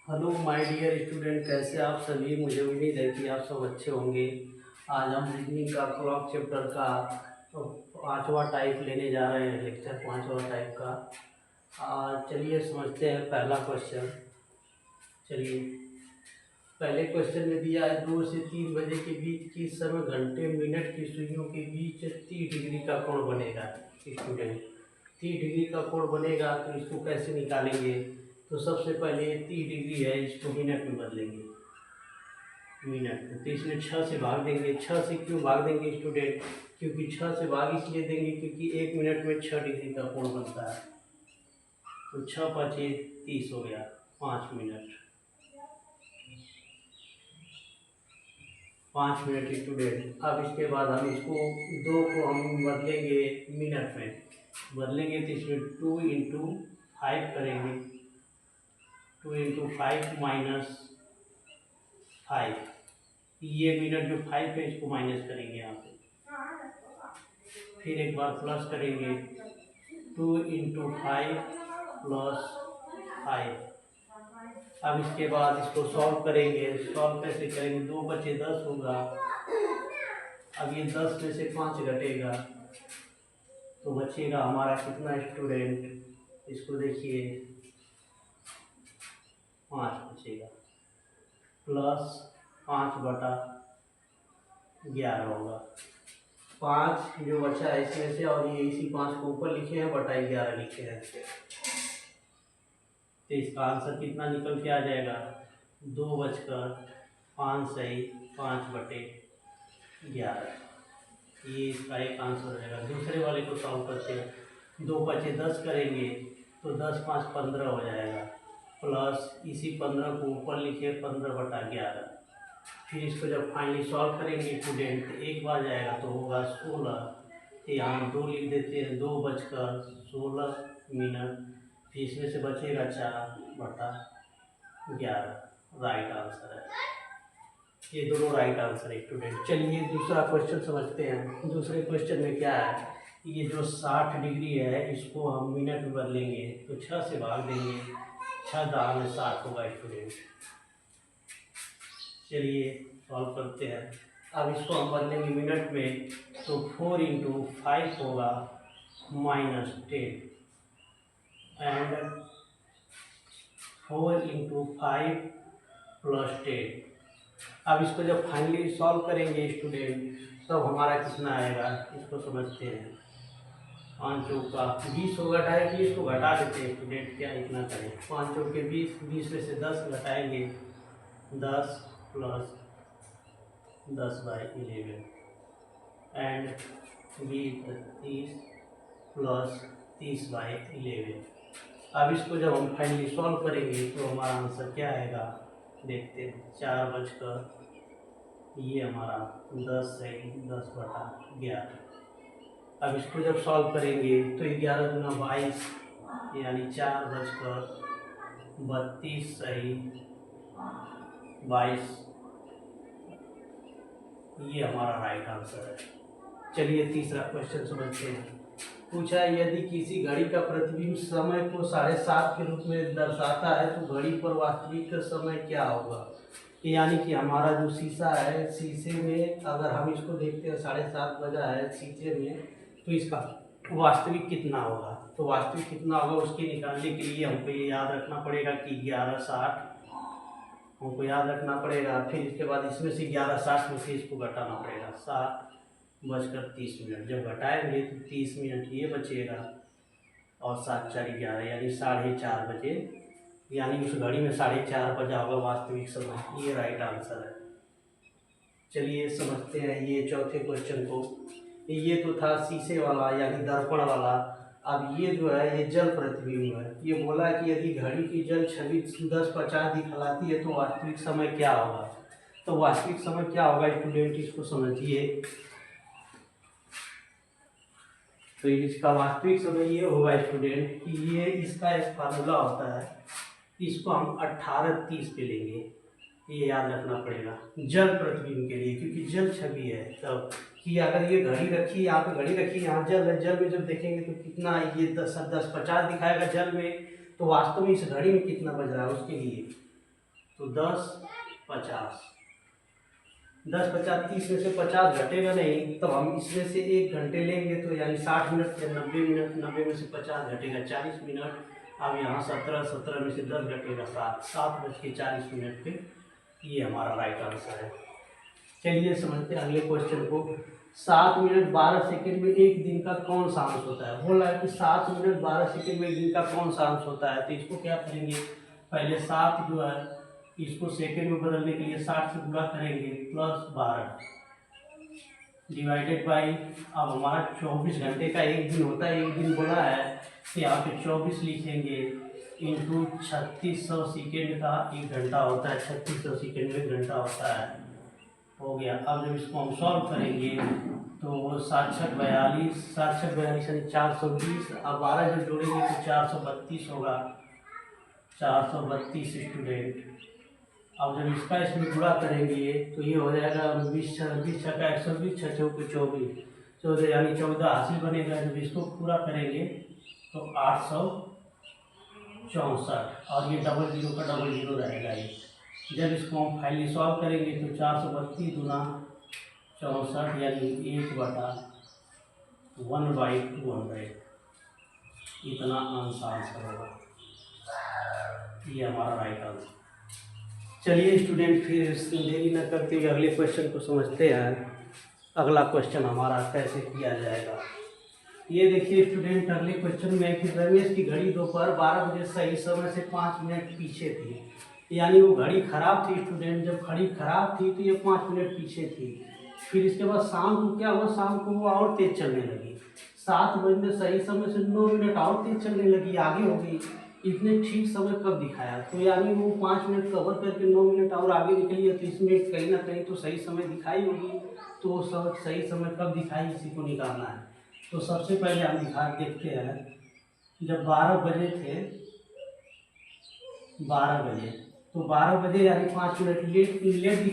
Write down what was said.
Hello my dear student, कैसे आप सभी। मुझे उम्मीद है कि आप सब अच्छे होंगे। आज हम रीजनिंग का क्लॉक चैप्टर का पांचवा टाइप लेने जा रहे हैं, लेक्चर पांचवा टाइप का। चलिए समझते हैं पहला क्वेश्चन। चलिए, पहले क्वेश्चन में दिया है 2 से 3 बजे के बीच किस समय घंटे मिनट की सुइयों के बीच 30 डिग्री का कोण बनेगा। स्टूडेंट, 30 डिग्री का कोण बनेगा तो इसको कैसे निकालेंगे। तो सबसे पहले 30 डिग्री है, इसको मिनट में बदलेंगे। मिनट में तो इसमें 6 से भाग देंगे। 6 से क्यों भाग देंगे स्टूडेंट, क्योंकि 6 से भाग इसलिए देंगे क्योंकि 1 मिनट में 6 डिग्री का कोण बनता है। तो 6 5 30 हो गया, 5 मिनट। 5 minute student. अब इसके बाद हम इसको 2 को हम बदलेंगे मिनट में। बदलेंगे तो इसमें 2 इंटू 5 करेंगे। 2 इंटू 5 माइनस 5। ये मिनट जो 5 है इसको माइनस करेंगे यहाँ पे। फिर एक बार प्लस करेंगे। 2 इंटू 5 प्लस 5। अब इसके बाद इसको सॉल्व करेंगे। सॉल्व कैसे करेंगे, 2 बचे 10 होगा। अब ये 10 में से 5 घटेगा तो बचेगा हमारा कितना स्टूडेंट, इसको देखिए 5 बचेगा। प्लस 5/11 होगा। 5 जो बचा है इसमें से, और ये इसी 5 को ऊपर लिखे हैं, बटा 11 लिखे हैं। तो इसका आंसर कितना निकल के आ जाएगा, 2 बजकर 5 ये इसका एक आंसर रहेगा। दूसरे वाले को सॉल्व करते हैं। 2 बचे 10 करेंगे तो 10 5 15 हो जाएगा। प्लस इसी 15 को ऊपर लिखे 15/11। फिर इसको जब फाइनली सॉल्व करेंगे स्टूडेंट, तो एक बार जाएगा तो होगा 16। तो यहाँ 2 लिख देते हैं, 2 बजकर 16 मिनट। फिर इसमें से बचेगा 4/11। राइट आंसर है। ये दोनों राइट आंसर है स्टूडेंट। चलिए दूसरा क्वेश्चन समझते हैं। दूसरे क्वेश्चन में क्या है, ये जो 60 डिग्री है इसको हम मिनट में बदलेंगे तो 6 से भाग देंगे। 6 दाल में 60 होगा स्टूडेंट। चलिए सॉल्व करते हैं। अब इसको हम बदलेंगे मिनट में तो 4 इंटू 5 होगा -10 एंड 4 इंटू 5 प्लस 10। अब इसको जब फाइनली सॉल्व करेंगे स्टूडेंट तब हमारा कितना आएगा, इसको समझते हैं। 5 चौका 20 होगा। डायरेक्टली इसको घटा देते हैं स्टूडेंट, क्या इतना करें। 5 चौके 20, 20 में से 10 घटाएंगे, 10 प्लस 10/11 एंड 20 प्लस 30/11। अब इसको जब हम फाइनली सॉल्व करेंगे तो हमारा आंसर क्या आएगा, देखते हैं। 4 बजकर ये हमारा 10/11। अब इसको जब सॉल्व करेंगे तो 11 दूना 22, यानी 4 बजकर 32/22। ये हमारा राइट आंसर है। चलिए तीसरा क्वेश्चन समझते हैं। पूछा है, यदि किसी घड़ी का प्रतिबिंब समय को 7:30 के रूप में दर्शाता है तो घड़ी पर वास्तविक समय क्या होगा। यानी कि हमारा जो शीशा है, शीशे में अगर हम इसको देखते हैं 7:30 बजा है शीशे में, तो इसका वास्तविक कितना होगा। तो वास्तविक कितना होगा उसके निकालने के लिए हमको ये याद रखना पड़ेगा कि 11:60 हमको याद रखना पड़ेगा। फिर इसके बाद इसमें से 11:60 में से इसको घटाना पड़ेगा। 7:30 जब घटाएंगे तो 30 मिनट ये बचेगा और 7 4 11, यानी 4:30 बजे, यानी उस घड़ी में 4:30 बजा होगा वास्तविक समय। ये राइट आंसर है। चलिए समझते हैं ये चौथे क्वेश्चन को। ये तो था शीशे वाला यानी दर्पण वाला। अब ये जो है ये जल प्रतिबिंब है। ये बोला कि यदि घड़ी की जल छवि 10:50 दिखलाती है तो वास्तविक समय क्या होगा। तो वास्तविक समय क्या होगा स्टूडेंट, इसको समझिए। तो इसका वास्तविक समय ये होगा स्टूडेंट कि ये इसका एक फार्मूला होता है, इसको हम 18:30 पे लेंगे। ये याद रखना पड़ेगा जल प्रतिबिंब के लिए, क्योंकि जल छवि है। तब कि अगर ये घड़ी रखी, यहाँ पे घड़ी रखी, यहाँ जल है, जल में जब देखेंगे तो कितना ये 10:50 दिखाएगा जल में, तो वास्तव में इस घड़ी में कितना बज रहा है उसके लिए। तो 10, 50, 10, 50, 30 में से 50 घटेगा नहीं, तब हम इसमें से 1 घंटे लेंगे, तो यानी 60 मिनट या 90 मिनट, 90 में से 50 घटेगा 40 मिनट। अब यहाँ 17 में से 10 घटेगा 7 बज के 40 मिनट पे ये हमारा राइट आंसर है। चलिए समझते हैं अगले क्वेश्चन को। 7 मिनट 12 सेकंड में एक दिन का कौन सा अंश होता है? बोल रहा है कि 7 मिनट 12 सेकंड में एक दिन का कौन सा अंश होता है। तो इसको क्या करेंगे, पहले 7 जो है इसको सेकंड में बदलने के लिए 60 से गुणा करेंगे प्लस 12 डिवाइडेड बाई, अब हमारा 24 घंटे का एक दिन होता है, एक दिन बोला है तो यहाँ पे 24 लिखेंगे इंटू 3600 सेकेंड का 1 घंटा होता है, 3600 सेकेंड में 1 घंटा होता है। हो गया। अब जब इसको हम सॉल्व करेंगे तो 7×6 = 42, 7×6 = 42 यानी 420। अब 12 जब जोड़ेंगे तो 432 होगा, 432 स्टूडेंट। अब जब इसका इसमें गुणा करेंगे तो ये हो जाएगा 20×6 = 120, 6×4 = 24, 14 यानी 14 हासिल बनेगा। जब इसको पूरा करेंगे तो 864, और ये डबल जीरो का डबल जीरो रहेगा ये। जब इसको हम फाइनली सॉल्व करेंगे तो 432 गुना 64 यानी 1/200, इतना आंसर होगा। ये हमारा राइट आंसर। चलिए स्टूडेंट, फिर देरी न करते हुए अगले क्वेश्चन को समझते हैं। अगला क्वेश्चन हमारा कैसे किया जाएगा, ये देखिए स्टूडेंट। अगले क्वेश्चन में कि रमेश की घड़ी दोपहर 12 बजे सही समय से 5 मिनट पीछे थी, यानी वो घड़ी खराब थी स्टूडेंट। जब घड़ी खराब थी तो ये 5 मिनट पीछे थी। फिर इसके बाद शाम को क्या हुआ, शाम को वो और तेज चलने लगी। 7 बजे सही समय से 9 मिनट और तेज चलने लगी, आगे हो गई। इसने ठीक समय कब दिखाया, तो यानी वो 5 मिनट कवर करके 9 मिनट और आगे निकली है, तो इसमें कहीं ना कहीं तो सही समय दिखाई होगी। तो वो सब सही समय कब दिखाई, इसी को निकालना है। तो सबसे पहले हम देखते हैं, जब 12 बजे थे, 12 बजे, तो 12 बजे यानी 5 मिनट लेट